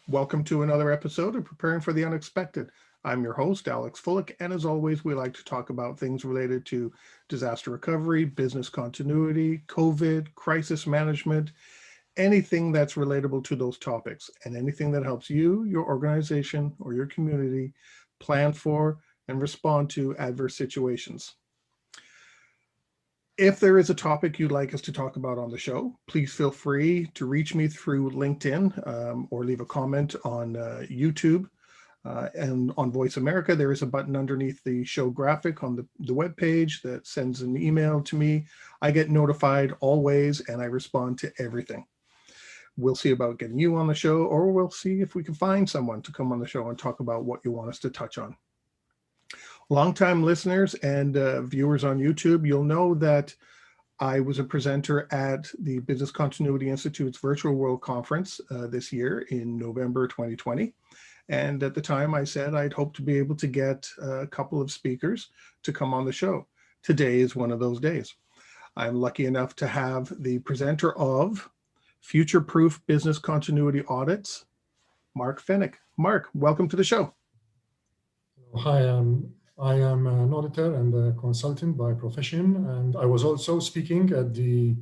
Welcome to another episode of Preparing for the Unexpected. I'm your host, Alex Fullick, and as always, we like to talk about things related to disaster recovery, business continuity, COVID, crisis management, anything that's relatable to those topics, and anything that helps you, your organization, or your community plan for and respond to adverse situations. If there is a topic you'd like us to talk about on the show, please feel free to reach me through LinkedIn or leave a comment on YouTube. And on Voice America, there is a button underneath the show graphic on the web page that sends an email to me. I get notified always, and I respond to everything. We'll see about getting you on the show, or we'll see if we can find someone to come on the show and talk about what you want us to touch on. Longtime listeners and viewers on YouTube, you'll know that I was a presenter at the Business Continuity Institute's Virtual World Conference this year in November 2020. And at the time I said I'd hope to be able to get a couple of speakers to come on the show. Today is one of those days. I'm lucky enough to have the presenter of Future Proof Business Continuity Audits, Mark Fenech. Mark, welcome to the show. Hi, I am an auditor and a consultant by profession, and I was also speaking at the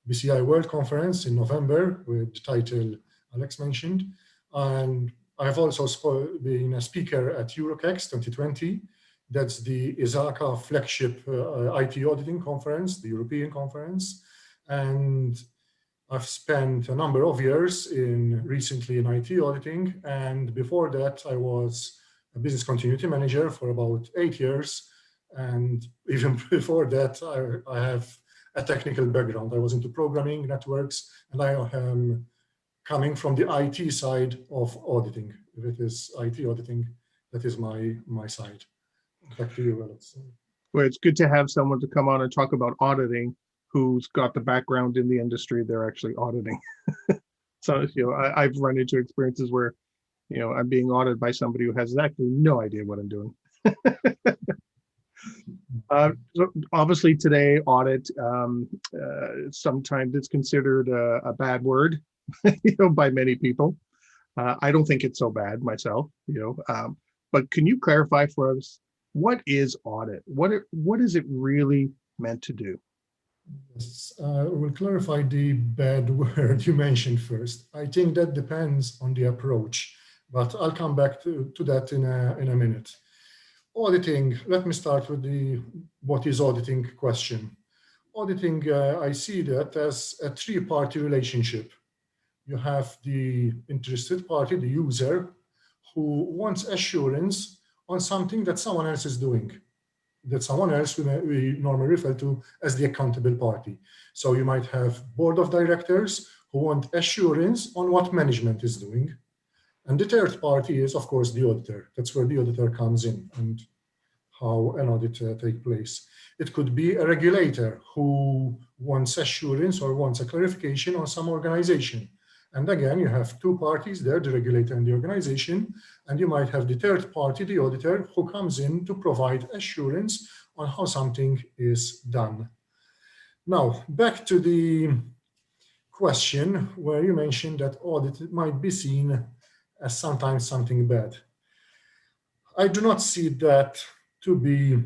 BCI World Conference in November with the title Alex mentioned, and I've also been a speaker at Eurocex 2020. That's the ISACA flagship IT auditing conference, the European conference, and I've spent a number of years recently in IT auditing, and before that I was a business continuity manager for about 8 years. And even before that, I have a technical background. I was into programming, networks, and I am coming from the IT side of auditing. If it is IT auditing, that is my side. Back to you, Alex. Well, it's good to have someone to come on and talk about auditing who's got the background in the industry they're actually auditing. So, I've run into experiences where I'm being audited by somebody who has actually no idea what I'm doing. So obviously today, audit, sometimes it's considered a bad word, by many people. I don't think it's so bad myself, but can you clarify for us, what is audit? What is it really meant to do? Yes, we'll clarify the bad word you mentioned first. I think that depends on the approach, but I'll come back to that in a minute. Auditing, let me start with the what is auditing question. Auditing, I see that as a three-party relationship. You have the interested party, the user, who wants assurance on something that someone else is doing. That someone else we normally refer to as the accountable party. So you might have board of directors who want assurance on what management is doing. And the third party is, of course, the auditor. That's where the auditor comes in and how an audit takes place. It could be a regulator who wants assurance or wants a clarification on some organization. And again, you have two parties there, the regulator and the organization, and you might have the third party, the auditor, who comes in to provide assurance on how something is done. Now, back to the question where you mentioned that audit might be seen as sometimes something bad. I do not see that to be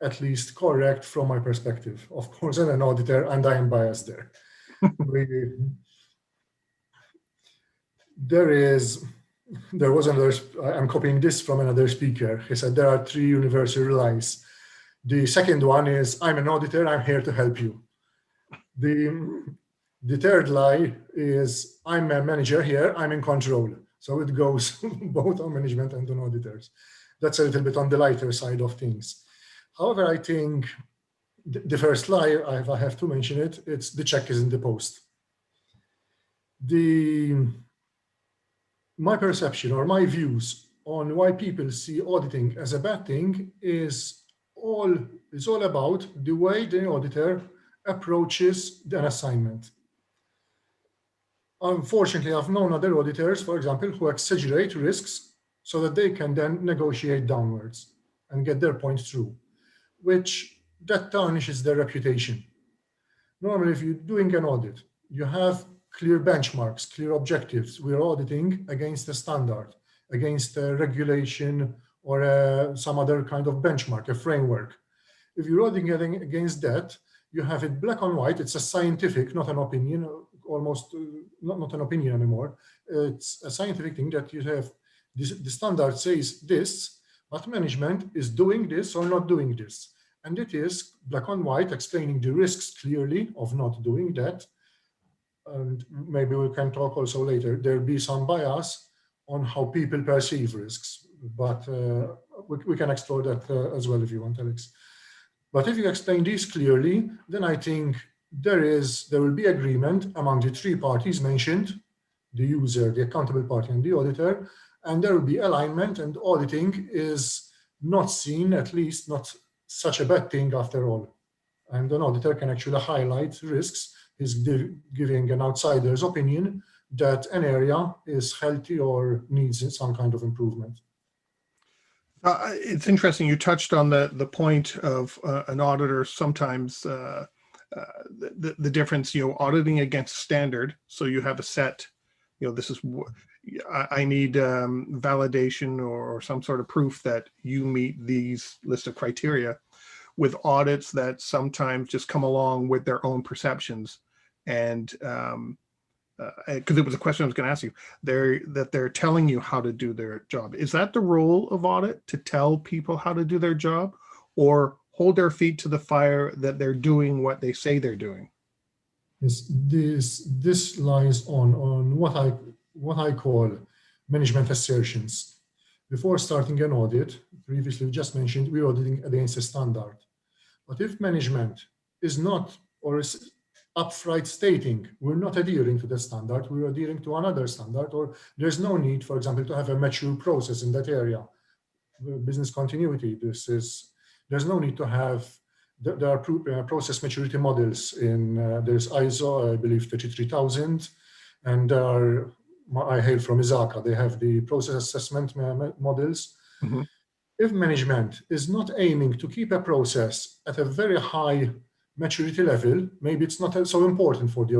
at least correct from my perspective. Of course, I'm an auditor and I am biased there. There was another, I'm copying this from another speaker. He said there are three universal lies. The second one is, I'm an auditor, I'm here to help you. The third lie is, I'm a manager here, I'm in control. So it goes both on management and on auditors. That's a little bit on the lighter side of things. However, I think the first lie, if I have to mention it, it's the check is in the post. My perception or my views on why people see auditing as a bad thing is all about the way the auditor approaches an assignment. Unfortunately, I've known other auditors, for example, who exaggerate risks so that they can then negotiate downwards and get their point through, which that tarnishes their reputation. Normally, if you're doing an audit, you have clear benchmarks, clear objectives. We're auditing against a standard, against a regulation or some other kind of benchmark, a framework. If you're auditing against that, you have it black and white. It's a scientific, not an opinion, almost not an opinion anymore. It's a scientific thing that you have. The standard says this, but management is doing this or not doing this. And it is black and white, explaining the risks clearly of not doing that. And maybe we can talk also later. There'll be some bias on how people perceive risks, but we can explore that as well if you want, Alex. But if you explain this clearly, then I think there will be agreement among the three parties mentioned, the user, the accountable party, and the auditor, and there will be alignment, and auditing is not seen, at least not such a bad thing after all. And an auditor can actually highlight risks. He's giving an outsider's opinion that an area is healthy or needs some kind of improvement. It's interesting. You touched on the point of an auditor sometimes the difference, auditing against standard. So you have a set, this is I need validation or some sort of proof that you meet these list of criteria, with audits that sometimes just come along with their own perceptions. And because it was a question I was going to ask you, they're telling you how to do their job. Is that the role of audit, to tell people how to do their job, or hold their feet to the fire that they're doing what they say they're doing? Yes, this lies on what I call management assertions. Before starting an audit, previously we just mentioned we're auditing against a standard. But if management is not, or is upfront stating we're not adhering to the standard, we're adhering to another standard, or there's no need, for example, to have a mature process in that area, business continuity, there's no need to have, there are process maturity models in, there's ISO, I believe 33,000, and I hail from Isaka, they have the process assessment models. Mm-hmm. If management is not aiming to keep a process at a very high maturity level, maybe it's not so important for the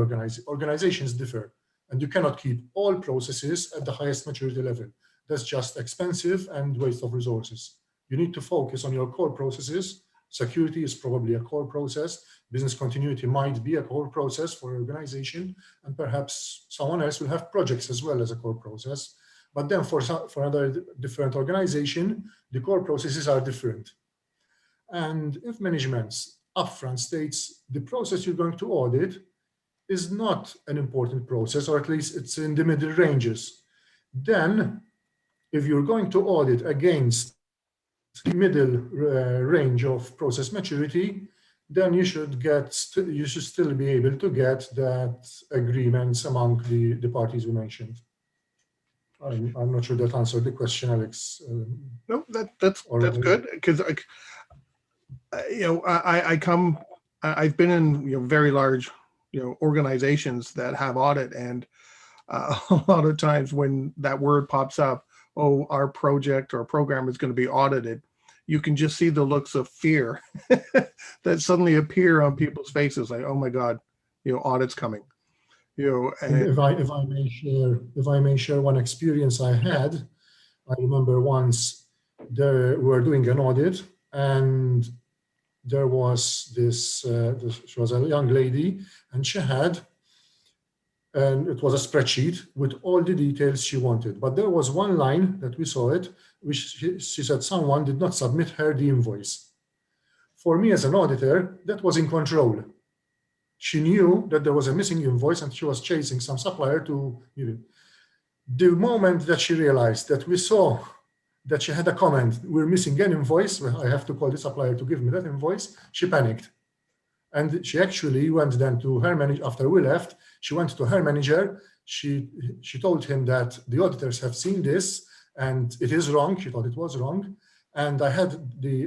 organizations differ, and you cannot keep all processes at the highest maturity level. That's just expensive and waste of resources. You need to focus on your core processes. Security is probably a core process. Business continuity might be a core process for an organization, and perhaps someone else will have projects as well as a core process. But then for another different organization, the core processes are different. And if management's upfront states the process you're going to audit is not an important process, or at least it's in the middle ranges, then if you're going to audit against middle range of process maturity, then you should still be able to get that agreements among the parties we mentioned. I'm not sure that answered the question, Alex. No, that's good, because I've been in very large organizations that have audit, and a lot of times when that word pops up, oh, our project or program is going to be audited, you can just see the looks of fear that suddenly appear on people's faces, like, oh my God, audit's coming. And if I may share one experience I had, I remember once we were doing an audit, and there was she was a young lady, and she had, and it was a spreadsheet with all the details she wanted. But there was one line that we saw it, which she said someone did not submit her the invoice. For me as an auditor, that was in control. She knew that there was a missing invoice, and she was chasing some supplier to give it. The moment that she realized that we saw that she had a comment, we're missing an invoice, I have to call the supplier to give me that invoice, she panicked. And she actually went then to her manager, after we left, she went to her manager, she told him that the auditors have seen this, and it is wrong, she thought it was wrong. And I had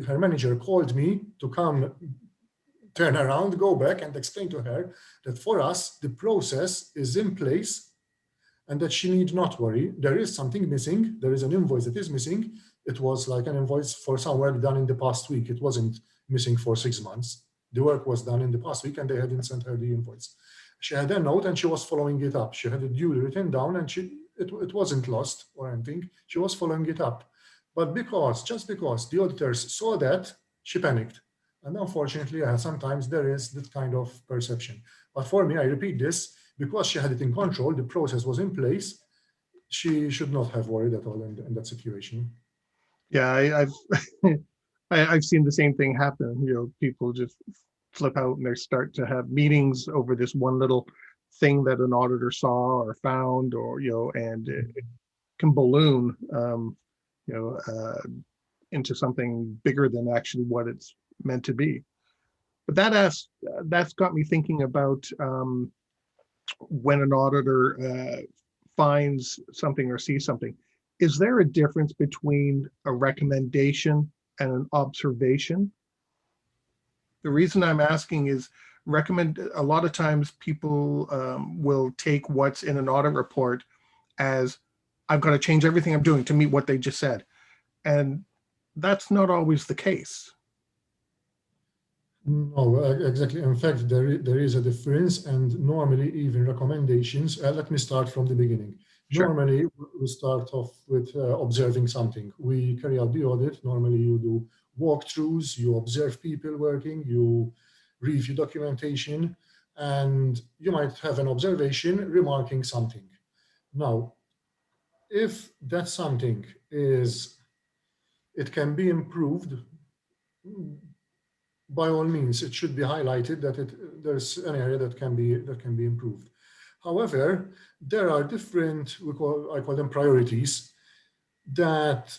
her manager called me to come turn around, go back and explain to her that for us, the process is in place and that she need not worry. There is something missing. There is an invoice that is missing. It was like an invoice for some work done in the past week. It wasn't missing for 6 months. The work was done in the past week and they hadn't sent her the invoice. She had a note and she was following it up. She had it duly written down, and it wasn't lost or anything. She was following it up. But just because the auditors saw that, she panicked. And unfortunately, sometimes there is that kind of perception. But for me, I repeat this, because she had it in control, the process was in place, she should not have worried at all in that situation. Yeah, I've I've seen the same thing happen. People just flip out and they start to have meetings over this one little thing that an auditor saw or found, or and it can balloon, into something bigger than actually what it's meant to be. But that's got me thinking about when an auditor finds something or sees something. Is there a difference between a recommendation and an observation? The reason I'm asking is a lot of times people will take what's in an audit report as, I've got to change everything I'm doing to meet what they just said. And that's not always the case. No, exactly. In fact, there is a difference, and normally even recommendations. Let me start from the beginning. Sure. Normally, we start off with observing something. We carry out the audit. Normally, you do walkthroughs, you observe people working, you review documentation, and you might have an observation remarking something. Now, if that something it can be improved, by all means, it should be highlighted that there's an area that can be improved. However, there are different, I call them priorities, that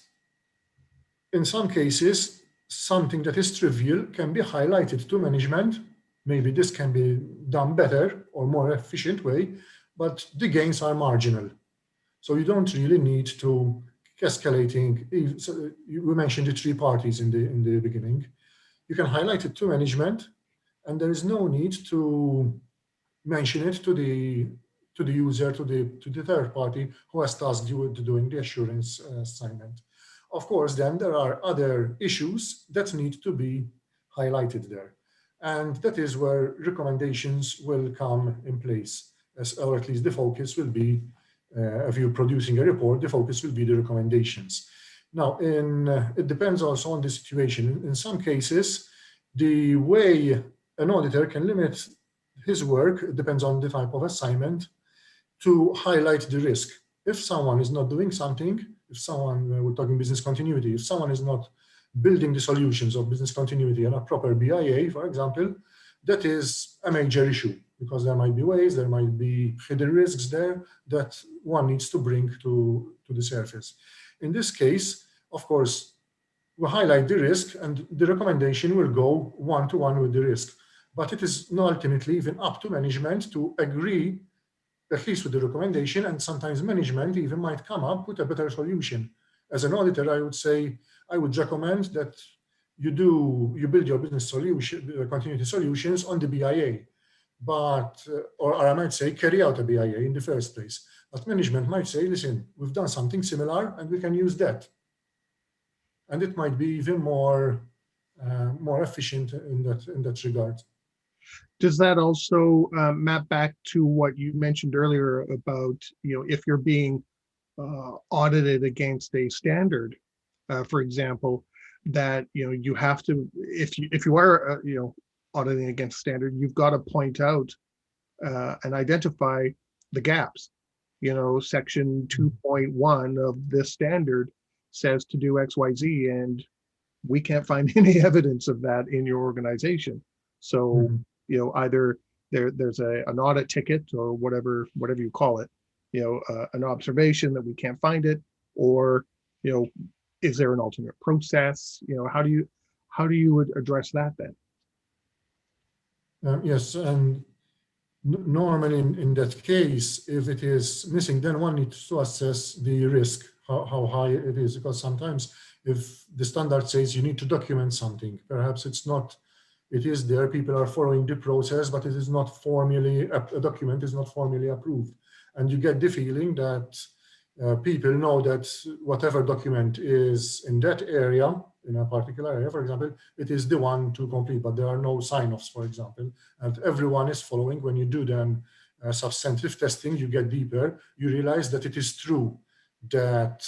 in some cases, something that is trivial can be highlighted to management. Maybe this can be done better or more efficient way, but the gains are marginal. So you don't really need to escalating. So we mentioned the three parties in the beginning. You can highlight it to management, and there is no need to mention it to the user, to the third party who has tasked you with doing the assurance assignment. Of course, then there are other issues that need to be highlighted there, and that is where recommendations will come in place, or at least the focus will be. If you're producing a report, the focus will be the recommendations. Now, it depends also on the situation. In some cases, the way an auditor can limit his work depends on the type of assignment to highlight the risk. If someone is not doing something, we're talking business continuity, if someone is not building the solutions of business continuity and a proper BIA, for example, that is a major issue, because there might be hidden risks there that one needs to bring to the surface. In this case, of course, we highlight the risk and the recommendation will go one-to-one with the risk. But it is not ultimately even up to management to agree, at least with the recommendation, and sometimes management even might come up with a better solution. As an auditor, I would say, I would recommend that you build your business solution, continuity solutions on the BIA. But, or I might say, carry out a BIA in the first place. But management might say, listen, we've done something similar and we can use that. And it might be even more efficient in that regard. Does that also map back to what you mentioned earlier about, if you're being audited against a standard, for example, that you have to, if you are auditing against standard, you've got to point out and identify the gaps. Section 2.1 of this standard says to do XYZ, and we can't find any evidence of that in your organization. So, either there's an audit ticket or whatever you call it, an observation that we can't find it, or, is there an alternate process? How do you address that then? Yes, and normally in that case, if it is missing, then one needs to assess the risk, how high it is, because sometimes if the standard says you need to document something, perhaps it is there, people are following the process, but it is not formally, a document is not formally approved. And you get the feeling that People know that whatever document is in that area, in a particular area, for example, it is the one to complete, but there are no sign-offs, for example, and everyone is following. When you do then substantive testing, you get deeper, you realize that it is true that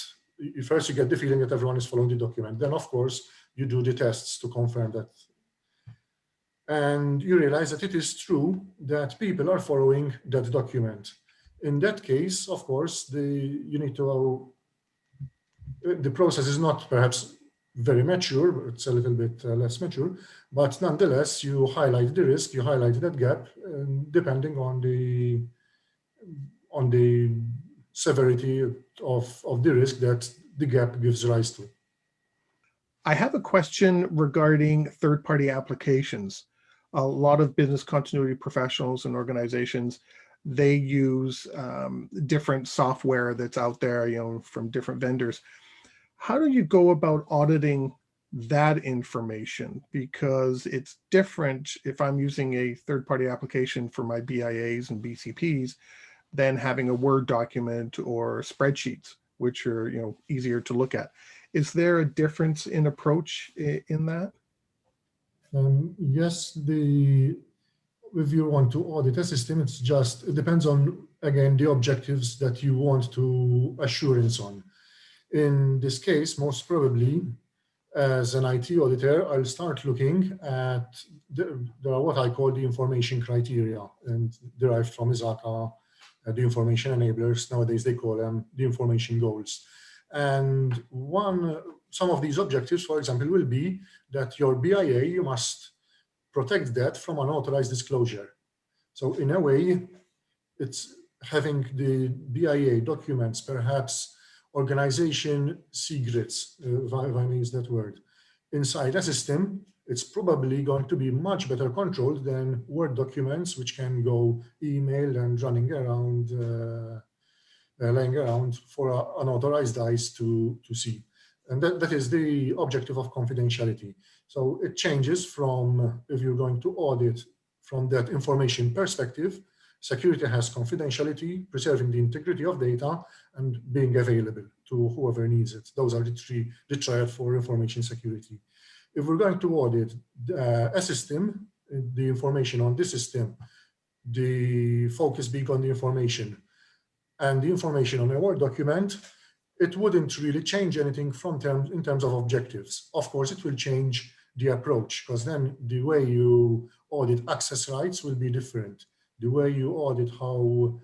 first you get the feeling that everyone is following the document. Then, of course, you do the tests to confirm that. And you realize that it is true that people are following that document. In that case, of course, the process is not perhaps very mature, it's a little bit less mature, but nonetheless, you highlight the risk, you highlight that gap, depending on the severity of the risk that the gap gives rise to. I have a question regarding third-party applications. A lot of business continuity professionals and organizations, they use different software that's out there, from different vendors. How do you go about auditing that information? Because it's different if I'm using a third-party application for my BIAs and BCPs than having a Word document or spreadsheets, which are easier to look at. Is there a difference in approach in that? Yes, if you want to audit a system, it depends on, again, the objectives that you want to assurance on. In this case, most probably, as an IT auditor, I'll start looking at there are what I call the information criteria, and derived from ISACA, the information enablers. Nowadays, they call them the information goals. And some of these objectives, for example, will be that your BIA, you must protect that from unauthorized disclosure. So in a way, it's having the BIA documents, perhaps organization secrets, if I may use that word, inside a system. It's probably going to be much better controlled than Word documents, which can go emailed and running around, laying around for unauthorized eyes to see. And that is the objective of confidentiality. So it changes from, if you're going to audit from that information perspective, security has confidentiality, preserving the integrity of data, and being available to whoever needs it. Those are the triad for information security. If we're going to audit a system, the information on this system, the focus being on the information, and the information on a Word document, it wouldn't really change anything in terms of objectives. Of course, it will change the approach, because then the way you audit access rights will be different. The way you audit how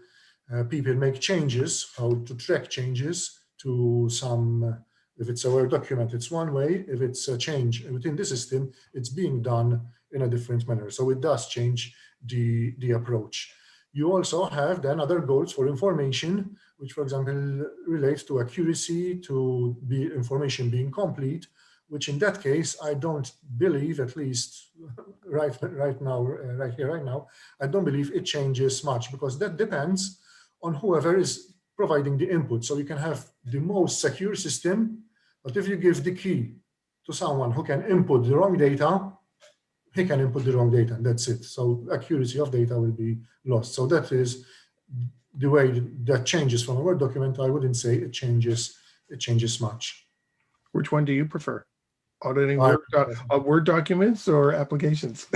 people make changes, how to track changes to some, if it's a Word document, it's one way. If it's a change within the system, it's being done in a different manner. So it does change the approach. You also have then other goals for information, which, for example, relates to accuracy, to information being complete, which in that case, I don't believe, at least right now, I don't believe it changes much, because that depends on whoever is providing the input. So you can have the most secure system, but if you give the key to someone who can input the wrong data, he can input the wrong data, and that's it. So accuracy of data will be lost. So that is the way that changes from a Word document. I wouldn't say it changes much. Which one do you prefer? Auditing Word documents or applications?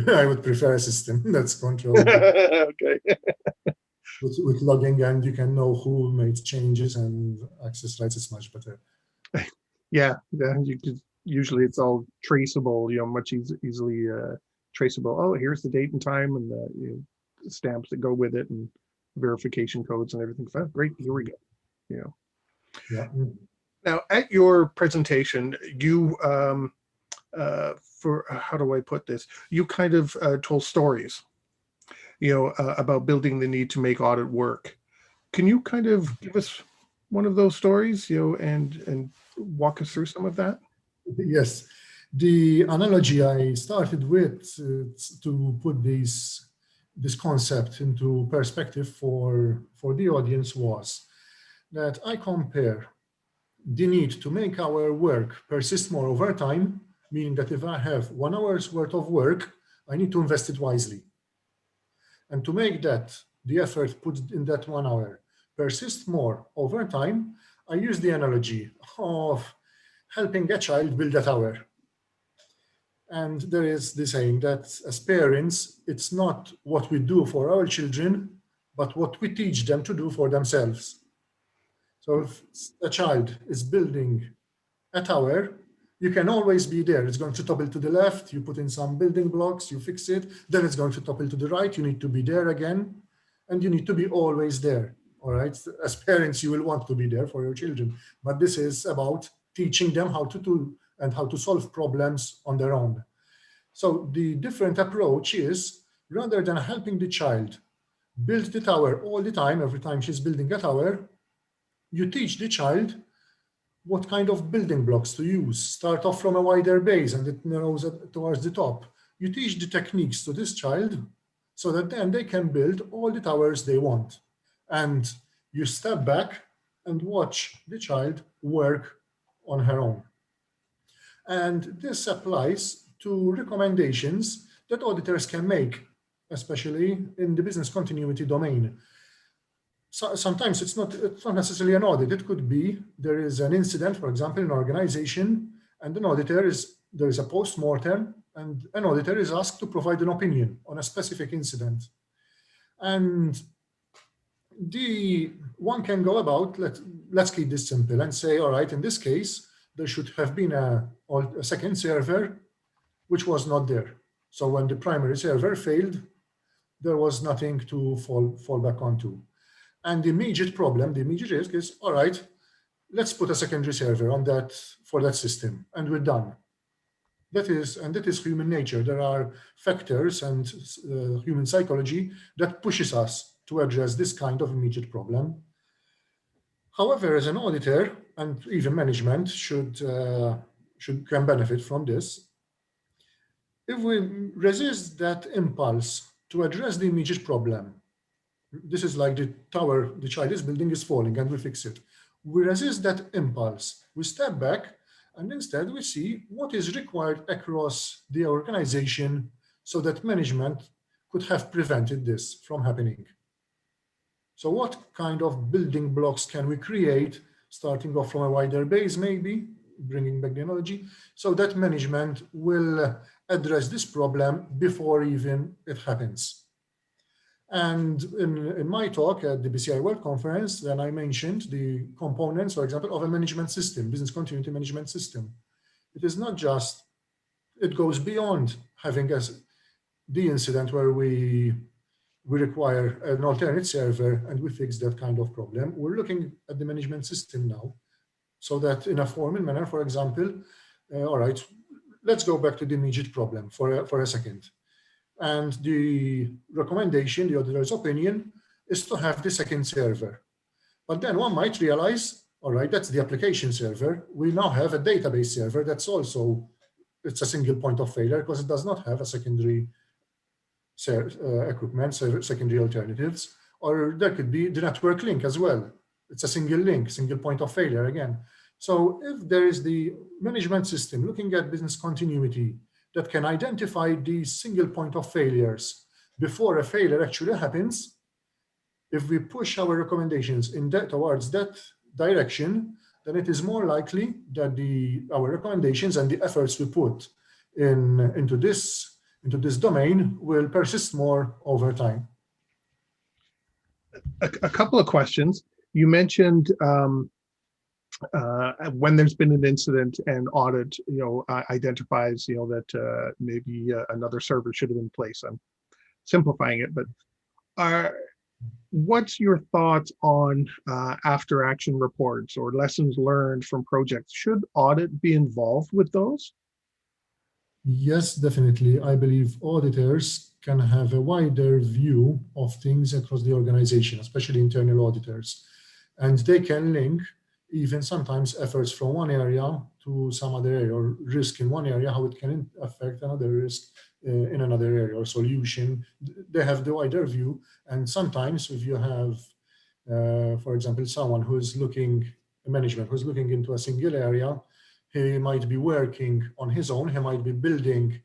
I would prefer a system that's controlled Okay. with logging, and you can know who made changes and access rights. It's much better. Yeah, you could, usually it's all traceable, much easily traceable. Oh, here's the date and time and the stamps that go with it and verification codes and everything. Oh, great, here we go. Yeah. Now, at your presentation, you for how do I put this? You kind of told stories, about building the need to make audit work. Can you kind of give us one of those stories, and walk us through some of that? Yes, the analogy I started with to put this concept into perspective for the audience was that I compare the need to make our work persist more over time, meaning that if I have 1 hour's worth of work, I need to invest it wisely. And to make that, the effort put in that 1 hour, persist more over time, I use the analogy of helping a child build a tower. And there is the saying that as parents, it's not what we do for our children, but what we teach them to do for themselves. So if a child is building a tower, you can always be there. It's going to topple to the left, you put in some building blocks, you fix it, then it's going to topple to the right, you need to be there again, and you need to be always there. All right. As parents, you will want to be there for your children, but this is about teaching them how to do and how to solve problems on their own. So the different approach is, rather than helping the child build the tower all the time, every time she's building a tower, you teach the child what kind of building blocks to use. Start off from a wider base and it narrows towards the top. You teach the techniques to this child so that then they can build all the towers they want. And you step back and watch the child work on her own. And this applies to recommendations that auditors can make, especially in the business continuity domain. So sometimes it's not necessarily an audit. It could be there is an incident, for example, in an organization, and there is a post-mortem, and an auditor is asked to provide an opinion on a specific incident. And the one can go about, let's keep this simple and say, all right, in this case, there should have been a second server, which was not there. So when the primary server failed, there was nothing to fall back onto. And the immediate problem, the immediate risk is, all right, let's put a secondary server on that for that system, and we're done. That is human nature. There are factors and human psychology that pushes us to address this kind of immediate problem. However, as an auditor, and even management can benefit from this, if we resist that impulse to address the immediate problem, this is like the tower the child is building is falling and we fix it. We resist that impulse. We step back and instead we see what is required across the organization so that management could have prevented this from happening. So what kind of building blocks can we create, starting off from a wider base, maybe, bringing back the analogy, so that management will address this problem before even it happens. And in my talk at the BCI World Conference, then I mentioned the components, for example, of a management system, business continuity management system. It is not just, it goes beyond having the incident where we require an alternate server and we fix that kind of problem. We're looking at the management system now, so that in a formal manner, for example, all right, let's go back to the immediate problem for a second. And the recommendation, the auditor's opinion, is to have the second server. But then one might realize, all right, that's the application server. We now have a database server that's also, it's a single point of failure because it does not have a secondary equipment, secondary alternatives. Or there could be the network link as well. It's a single link, single point of failure again. So if there is the management system looking at business continuity that can identify these single point of failures before a failure actually happens, if we push our recommendations towards that direction, then it is more likely that our recommendations and the efforts we put into this domain will persist more over time. A couple of questions. You mentioned when there's been an incident and audit, identifies, that maybe another server should have been placed. I'm simplifying it, but what's your thoughts on after action reports or lessons learned from projects? Should audit be involved with those? Yes, definitely. I believe auditors can have a wider view of things across the organization, especially internal auditors, and they can link even sometimes efforts from one area to some other area, or risk in one area, how it can affect another risk in another area or solution. They have the wider view. And sometimes if you have, for example, someone who's management who's looking into a single area, he might be working on his own. He might be building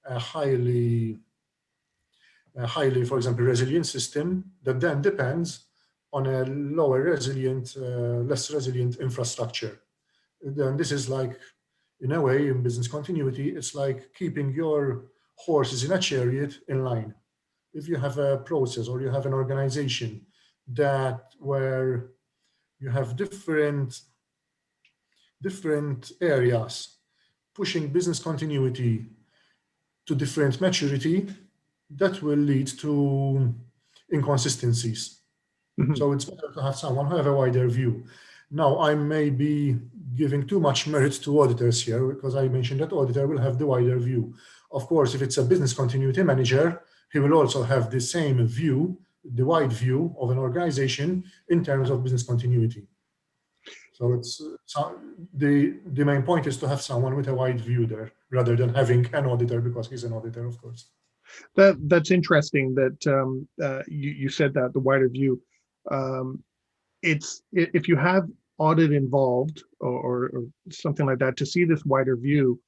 a highly, for example, resilient system that then depends on a lower resilient, less resilient infrastructure. Then this is like, in a way, in business continuity, it's like keeping your horses in a chariot in line. If you have a process or you have an organization where you have different areas pushing business continuity to different maturity, that will lead to inconsistencies. Mhm. So it's better to have someone who have a wider view. Now, I may be giving too much merit to auditors here because I mentioned that auditor will have the wider view. Of course, if it's a business continuity manager, he will also have the same view, the wide view of an organization in terms of business continuity. So it's the main point is to have someone with a wide view there, rather than having an auditor because he's an auditor, of course. That's interesting that you said that, the wider view. If you have audit involved or something like that, to see this wider view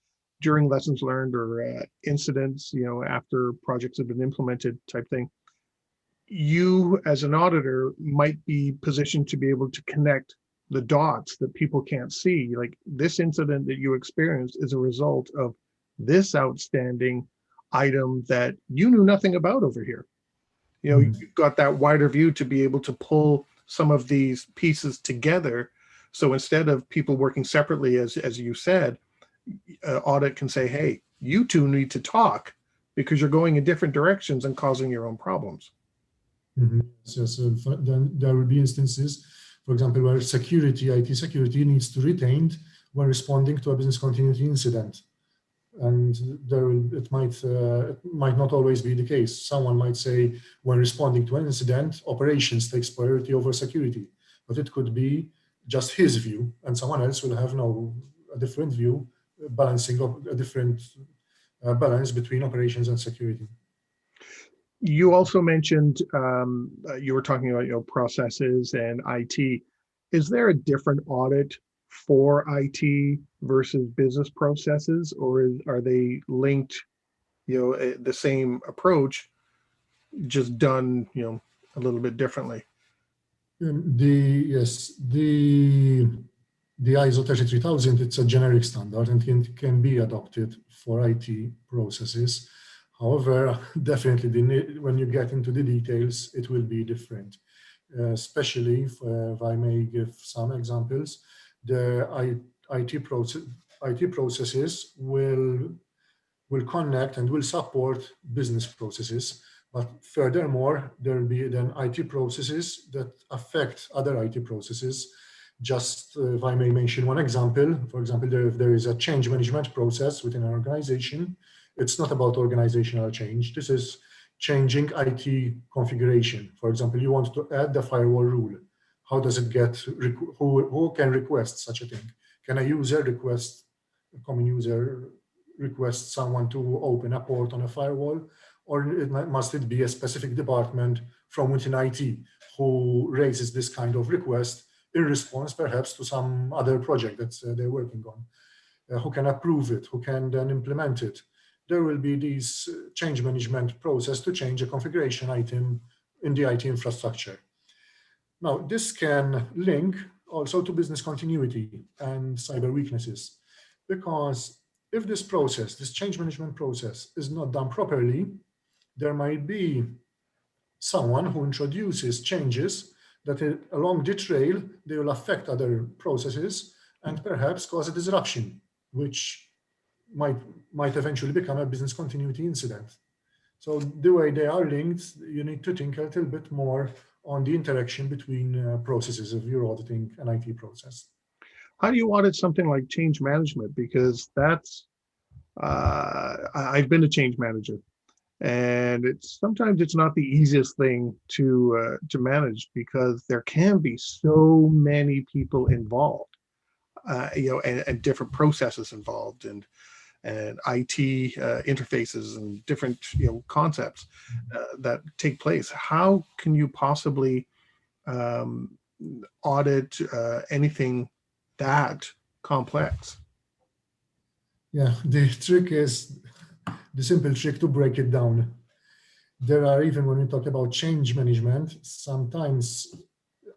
during lessons learned or incidents, after projects have been implemented type thing, you as an auditor might be positioned to be able to connect the dots that people can't see. Like, this incident that you experienced is a result of this outstanding item that you knew nothing about over here. You've got that wider view to be able to pull some of these pieces together. So instead of people working separately, as you said, audit can say, hey, you two need to talk because you're going in different directions and causing your own problems. So then there will be instances, for example, where IT security needs to be retained when responding to a business continuity incident. And it might not always be the case. Someone might say, when responding to an incident, operations takes priority over security, but it could be just his view, and someone else will have a different view, balancing a different balance between operations and security. You also mentioned you were talking about processes and IT. Is there a different audit for IT versus business processes, or are they linked? The same approach, just done a little bit differently. The ISO 33000, it's a generic standard and can be adopted for IT processes. However, definitely when you get into the details, it will be different. Especially if I may give some examples, the IT processes will connect and will support business processes. But furthermore, there will be then IT processes that affect other IT processes. Just if I may mention one example, for example, if there is a change management process within an organization, it's not about organizational change. This is changing IT configuration. For example, you want to add the firewall rule. How does it get, who can request such a thing? Can a user request, a common user request someone to open a port on a firewall, or must it be a specific department from within IT who raises this kind of request in response perhaps to some other project that they're working on? Who can approve it? Who can then implement it? There will be these change management process to change a configuration item in the IT infrastructure. Now, this can link also to business continuity and cyber weaknesses, because if this process, this change management process, is not done properly, there might be someone who introduces changes that along the trail, they will affect other processes and perhaps cause a disruption, which might eventually become a business continuity incident. So the way they are linked, you need to think a little bit more on the interaction between processes of your auditing an IT process. How do you audit something like change management? Because that's, I've been a change manager, and sometimes it's not the easiest thing to manage, because there can be so many people involved, and different processes involved, and IT interfaces and different concepts that take place. How can you possibly audit anything that complex? Yeah, the trick is the simple trick to break it down. There are, even when we talk about change management, sometimes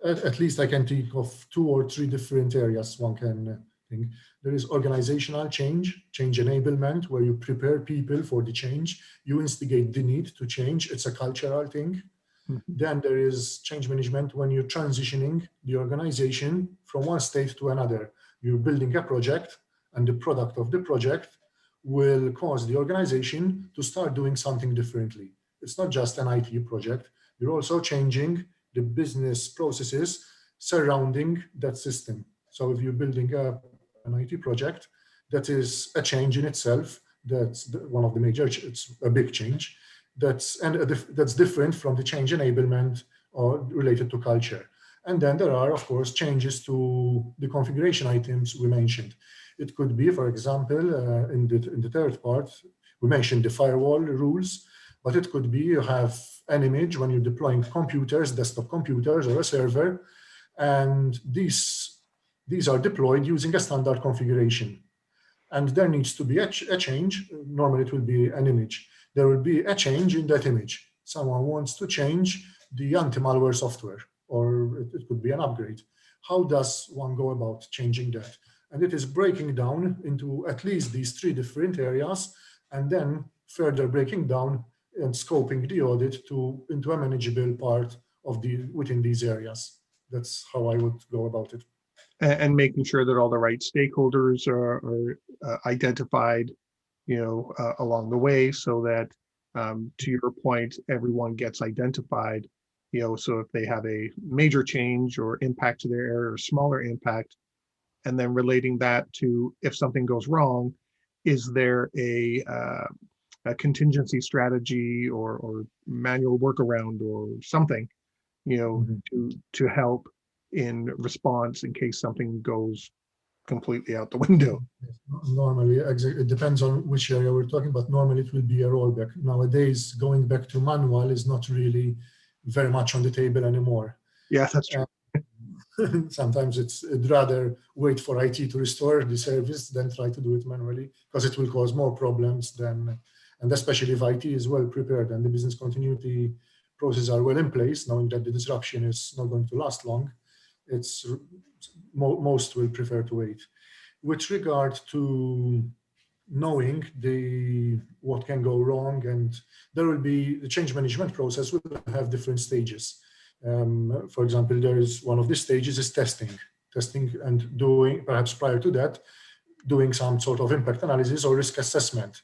at least I can think of 2 or 3 different areas one can think. There is organizational change enablement, where you prepare people for the change. You instigate the need to change. It's a cultural thing. Then there is change management when you're transitioning the organization from one state to another. You're building a project, and the product of the project will cause the organization to start doing something differently. It's not just an IT project. You're also changing the business processes surrounding that system. So if you're building an IT project, that is a change in itself. That's one of the major, it's a big change. That's different from the change enablement or related to culture. And then there are, of course, changes to the configuration items we mentioned. It could be, for example, in the third part, we mentioned the firewall rules, but it could be you have an image when you're deploying computers, desktop computers or a server, and these are deployed using a standard configuration. And there needs to be a change. Normally it will be an image. There will be a change in that image. Someone wants to change the anti-malware software, or it could be an upgrade. How does one go about changing that? And it is breaking down into at least these 3 different areas, and then further breaking down and scoping the audit into a manageable part of within these areas. That's how I would go about it. And making sure that all the right stakeholders are identified, along the way, so that, to your point, everyone gets identified. So if they have a major change or impact to their area or smaller impact, and then relating that to if something goes wrong, is there a contingency strategy or manual workaround or something, to help in response in case something goes completely out the window. Normally, it depends on which area we're talking about. Normally, it will be a rollback. Nowadays, going back to manual is not really very much on the table anymore. Yeah, that's true. Sometimes it'd rather wait for IT to restore the service than try to do it manually, because it will cause more problems and especially if IT is well prepared and the business continuity processes are well in place, knowing that the disruption is not going to last long, most will prefer to wait. With regard to knowing what can go wrong, and there will be the change management process will have different stages. For example, there is one of the stages is testing and doing, perhaps prior to that, doing some sort of impact analysis or risk assessment.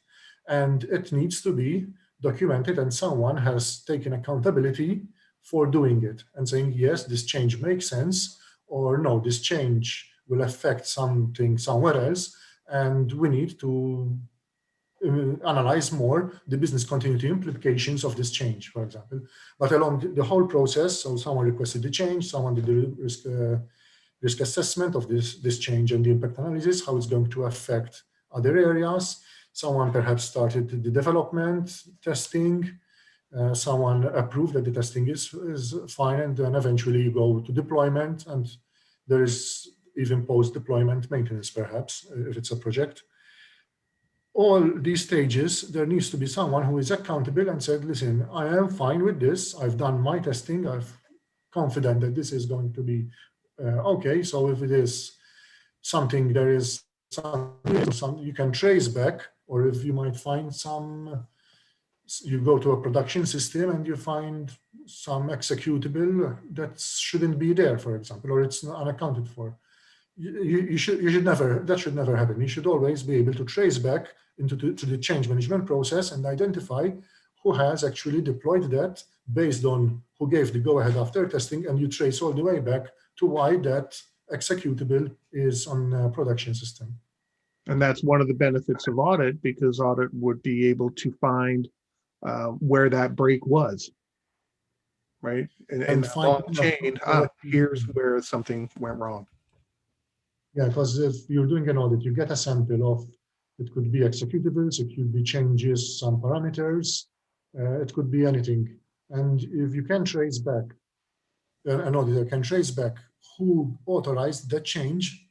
And it needs to be documented, and someone has taken accountability for doing it and saying, yes, this change makes sense, or no, this change will affect something somewhere else, and we need to analyze more the business continuity implications of this change, for example. But along the whole process, so someone requested the change, someone did the risk assessment of this change and the impact analysis, how it's going to affect other areas. Someone perhaps started the development, testing, someone approved that the testing is fine, and then eventually you go to deployment, and there is even post-deployment maintenance, perhaps, if it's a project. All these stages, there needs to be someone who is accountable and said, listen, I am fine with this. I've done my testing. I'm confident that this is going to be okay. So if it is something, there is some you can trace back, or if you might find you go to a production system and you find some executable that shouldn't be there, for example, or it's not unaccounted for. You should never, that should never happen. You should always be able to trace back to the change management process and identify who has actually deployed that based on who gave the go-ahead after testing, and you trace all the way back to why that executable is on a production system. And that's one of the benefits of audit, because audit would be able to find where that break was, right? And that long chain, here's where something went wrong. Yeah, because if you're doing an audit, you get a sample of, it could be executables, it could be changes, some parameters, it could be anything. And if you can trace back, an auditor can trace back who authorized that change,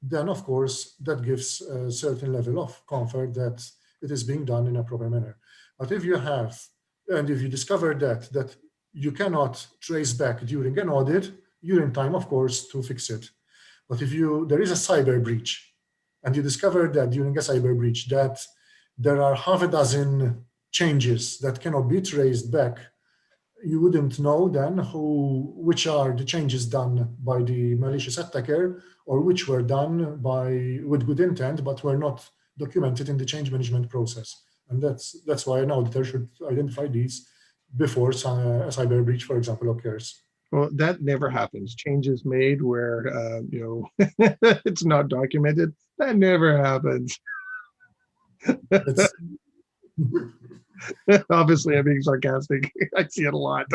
then of course that gives a certain level of comfort that it is being done in a proper manner. But if you have, and if you discover that you cannot trace back during an audit, you're in time, of course, to fix it. But if there is a cyber breach, and you discover that during a cyber breach that there are half a dozen changes that cannot be traced back, you wouldn't know then which are the changes done by the malicious attacker or which were done with good intent but were not documented in the change management process. And that's why an auditor should identify these before a cyber breach, for example, occurs. Well, that never happens. Changes made where it's not documented. That never happens. Obviously, I'm being sarcastic. I see it a lot.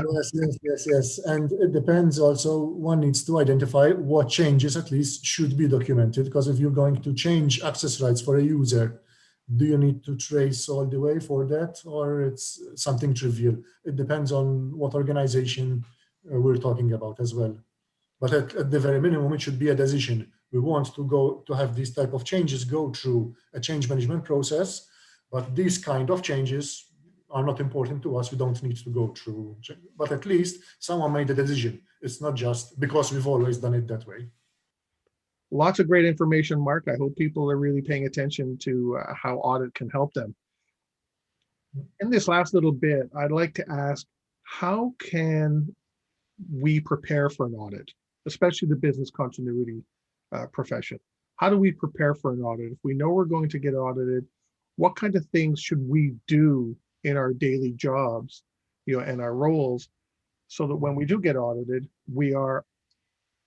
Yes. And it depends also, one needs to identify what changes at least should be documented, because if you're going to change access rights for a user, do you need to trace all the way for that, or it's something trivial? It depends on what organization we're talking about as well. But at the very minimum, it should be a decision. We want to have these type of changes go through a change management process, but these kind of changes are not important to us. We don't need to go through, but at least someone made a decision. It's not just because we've always done it that way. Lots of great information, Mark. I hope people are really paying attention to how audit can help them. In this last little bit, I'd like to ask, how can we prepare for an audit, especially the business continuity profession? How do we prepare for an audit? If we know we're going to get audited, what kind of things should we do in our daily jobs, and our roles, so that when we do get audited, we are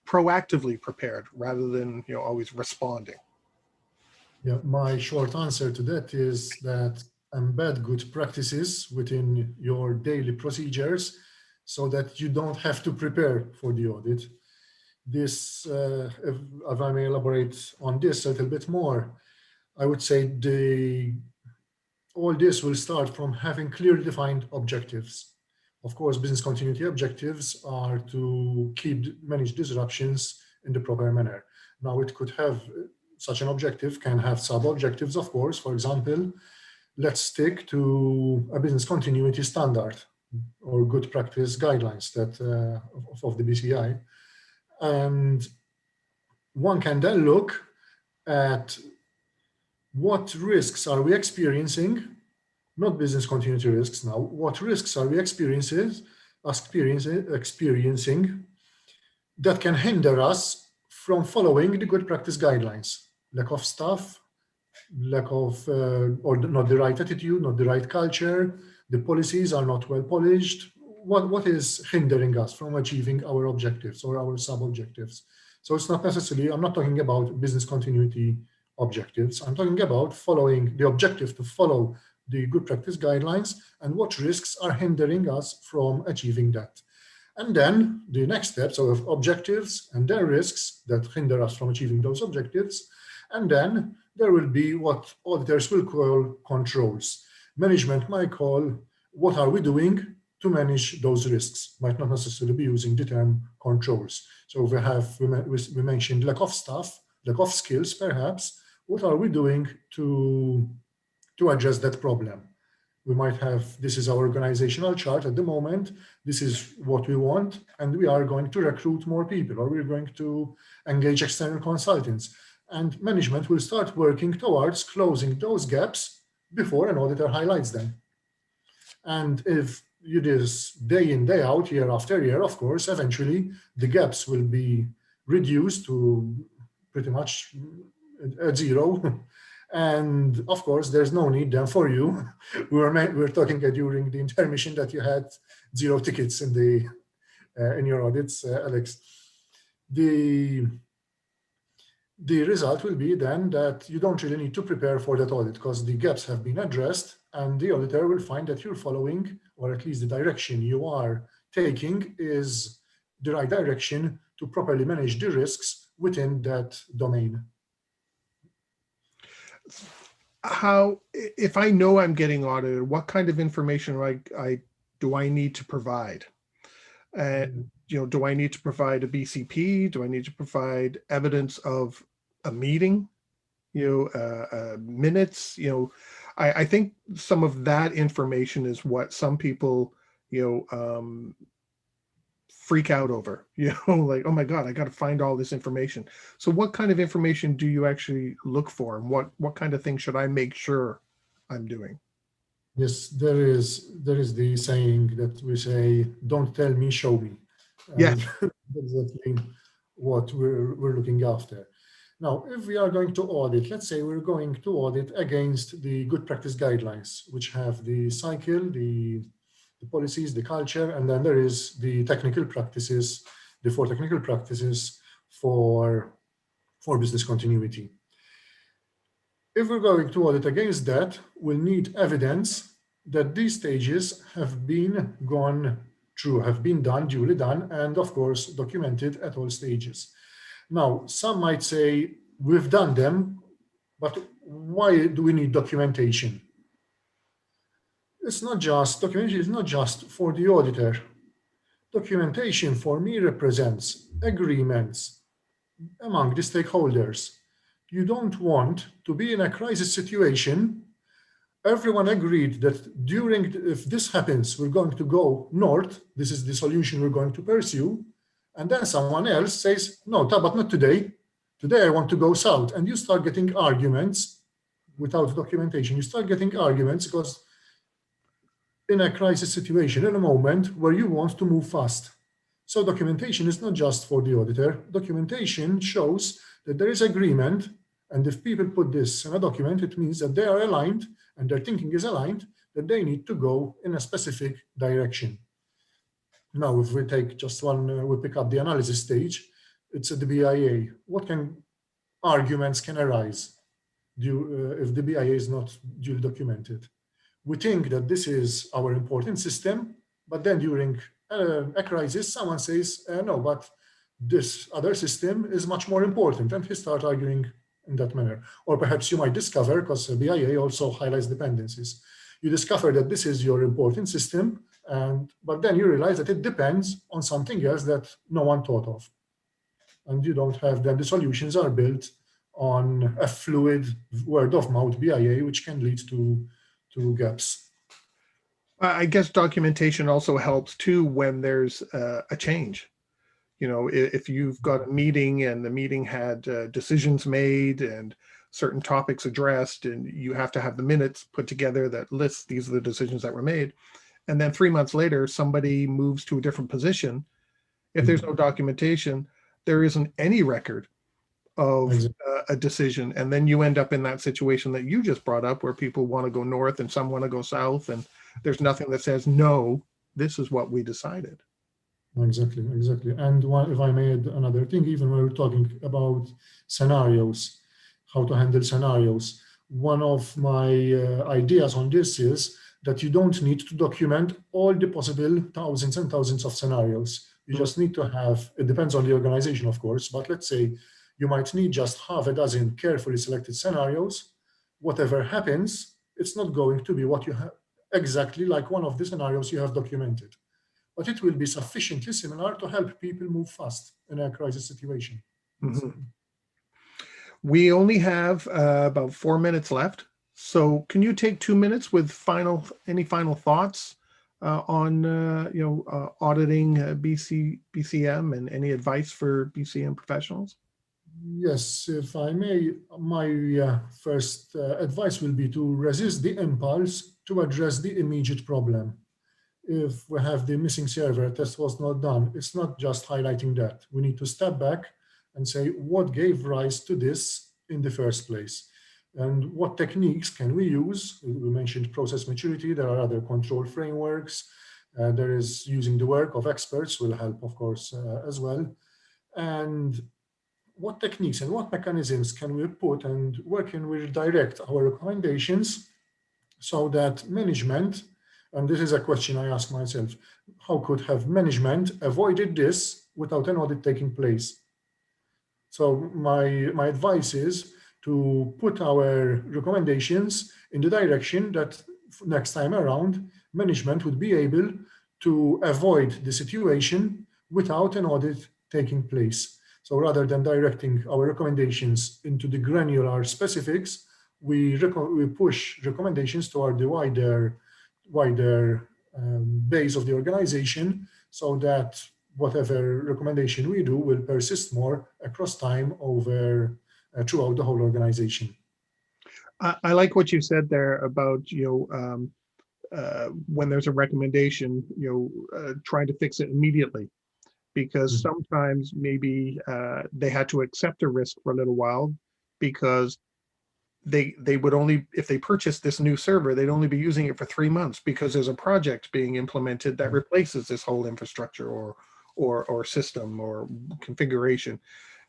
proactively prepared rather than always responding? Yeah, my short answer to that is that embed good practices within your daily procedures so that you don't have to prepare for the audit. This, if I may elaborate on this a little bit more, I would say all this will start from having clearly defined objectives. Of course, business continuity objectives are to manage disruptions in the proper manner. Now, it could have such an objective can have sub-objectives, of course. For example, let's stick to a business continuity standard or good practice guidelines that of the BCI. And one can then look at what risks are we experiencing, not business continuity risks now, what risks are we experiencing that can hinder us from following the good practice guidelines. Lack of staff, lack of, or not the right attitude, not the right culture, the policies are not well polished. What is hindering us from achieving our objectives or our sub-objectives? So it's not necessarily, I'm not talking about business continuity objectives. I'm talking about following the objective to follow the good practice guidelines and what risks are hindering us from achieving that. And then the next steps of objectives and their risks that hinder us from achieving those objectives. And then there will be what auditors will call controls. Management might call, what are we doing to manage those risks? Might not necessarily be using the term controls. So we mentioned lack of staff, lack of skills, perhaps. What are we doing to address that problem? We might have, this is our organizational chart at the moment, this is what we want, and we are going to recruit more people, or we're going to engage external consultants. And management will start working towards closing those gaps before an auditor highlights them. And if you do this day in, day out, year after year, of course, eventually the gaps will be reduced to pretty much at zero. And of course, there's no need then for you. We were talking during the intermission that you had 0 tickets in your audits, Alex. The result will be then that you don't really need to prepare for that audit because the gaps have been addressed, and the auditor will find that you're following, or at least the direction you are taking is the right direction to properly manage the risks within that domain. How, if I know I'm getting audited, what kind of information do I need to provide? Do I need to provide a BCP? Do I need to provide evidence of a meeting? Minutes? I think some of that information is what some people, freak out over, like, oh my God, I got to find all this information. So what kind of information do you actually look for? And what kind of things should I make sure I'm doing? Yes, there is the saying that we say, "Don't tell me, show me," Yes. and exactly what we're looking after. Now, if we are going to audit, let's say we're going to audit against the good practice guidelines, which have the cycle, the policies, the culture, and then there is the technical practices, the four technical practices for business continuity. If we're going to audit against that, we'll need evidence that these stages have been gone through, have been done, duly done, and of course documented at all stages. Now, some might say, we've done them, but why do we need documentation? Documentation is not just for the auditor. Documentation for me represents agreements among the stakeholders. You don't want to be in a crisis situation. Everyone agreed that if this happens, we're going to go north. This is the solution we're going to pursue. And then someone else says, no, but not today. Today I want to go south. And you start getting arguments without documentation. You start getting arguments because in a crisis situation, in a moment where you want to move fast. So documentation is not just for the auditor. Documentation shows that there is agreement, and if people put this in a document, it means that they are aligned and their thinking is aligned, that they need to go in a specific direction. Now, if we take just one, we pick up the analysis stage, it's at the BIA. What arguments can arise if the BIA is not duly documented? We think that this is our important system, but then during a crisis, someone says, no, but this other system is much more important, and we start arguing in that manner. Or perhaps you might discover, because BIA also highlights dependencies, you discover that this is your important system, but then you realize that it depends on something else that no one thought of. And you don't have, then the solutions are built on a fluid word of mouth BIA, which can lead to gaps. I guess documentation also helps too when there's a change. If you've got a meeting and the meeting had decisions made and certain topics addressed, and you have to have the minutes put together that lists these are the decisions that were made. And then 3 months later, somebody moves to a different position. If there's no documentation, there isn't any record of a decision. And then you end up in that situation that you just brought up where people want to go north and some want to go south. And there's nothing that says, no, this is what we decided. Exactly. And if I may add another thing, even when we're talking about scenarios, how to handle scenarios, one of my ideas on this is that you don't need to document all the possible thousands and thousands of scenarios. You just need to have, it depends on the organization, of course, but let's say you might need just half a dozen carefully selected scenarios. Whatever happens, it's not going to be what you have exactly like one of the scenarios you have documented, but it will be sufficiently similar to help people move fast in a crisis situation. Mm-hmm. We only have about 4 minutes left. So can you take 2 minutes with any final thoughts on auditing BCM and any advice for BCM professionals? Yes, if I may, my first advice will be to resist the impulse to address the immediate problem. If we have the missing server, test was not done, it's not just highlighting that. We need to step back and say, what gave rise to this in the first place? And what techniques can we use? We mentioned process maturity. There are other control frameworks. There is using the work of experts will help, of course, as well. And what techniques and what mechanisms can we put and where can we direct our recommendations so that management, and this is a question I ask myself, how could have management avoided this without an audit taking place? So my advice is to put our recommendations in the direction that next time around, management would be able to avoid the situation without an audit taking place. So rather than directing our recommendations into the granular specifics, we push recommendations toward the wider base of the organization so that whatever recommendation we do will persist more across time over throughout the whole organization. I like what you said there about, when there's a recommendation, trying to fix it immediately, because sometimes maybe they had to accept a risk for a little while because they would only, if they purchased this new server, they'd only be using it for 3 months because there's a project being implemented that replaces this whole infrastructure or system or configuration,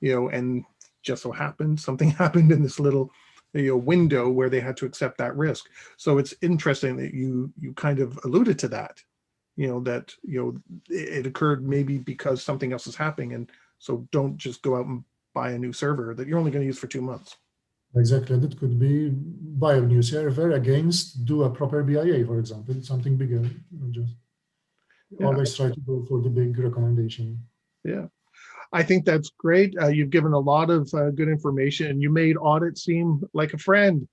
and just so happened something happened in this little window where they had to accept that risk. So it's interesting that you kind of alluded to that, that it occurred maybe because something else is happening, and so don't just go out and buy a new server that you're only going to use for 2 months. Exactly. That could be buy a new server against do a proper BIA, for example, something bigger. Just always try to go for the big recommendation. Yeah, I think that's great. You've given a lot of good information, and you made audit seem like a friend.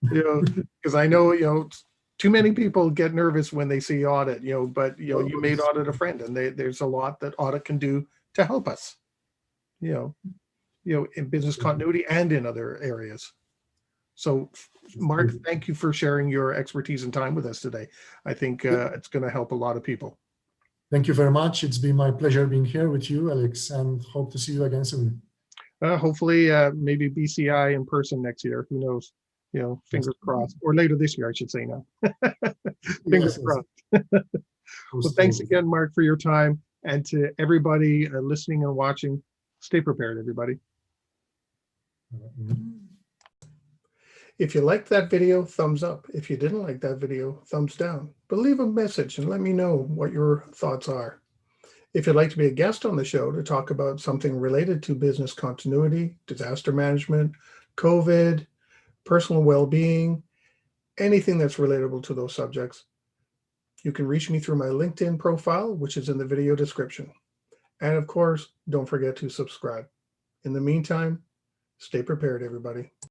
Because I know too many people get nervous when they see audit. But you made audit a friend, and there's a lot that audit can do to help us. In business continuity and in other areas. So, Mark, thank you for sharing your expertise and time with us today. I think it's going to help a lot of people. Thank you very much. It's been my pleasure being here with you, Alex, and hope to see you again soon. Hopefully, maybe BCI in person next year. Who knows? Fingers crossed. Or later this year, I should say now. Fingers crossed. Well, thanks again, Mark, for your time. And to everybody listening and watching, stay prepared, everybody. If you liked that video, thumbs up. If you didn't like that video, thumbs down. But leave a message and let me know what your thoughts are. If you'd like to be a guest on the show to talk about something related to business continuity, disaster management, COVID, personal well-being, anything that's relatable to those subjects, you can reach me through my LinkedIn profile, which is in the video description. And of course, don't forget to subscribe. In the meantime, stay prepared, everybody.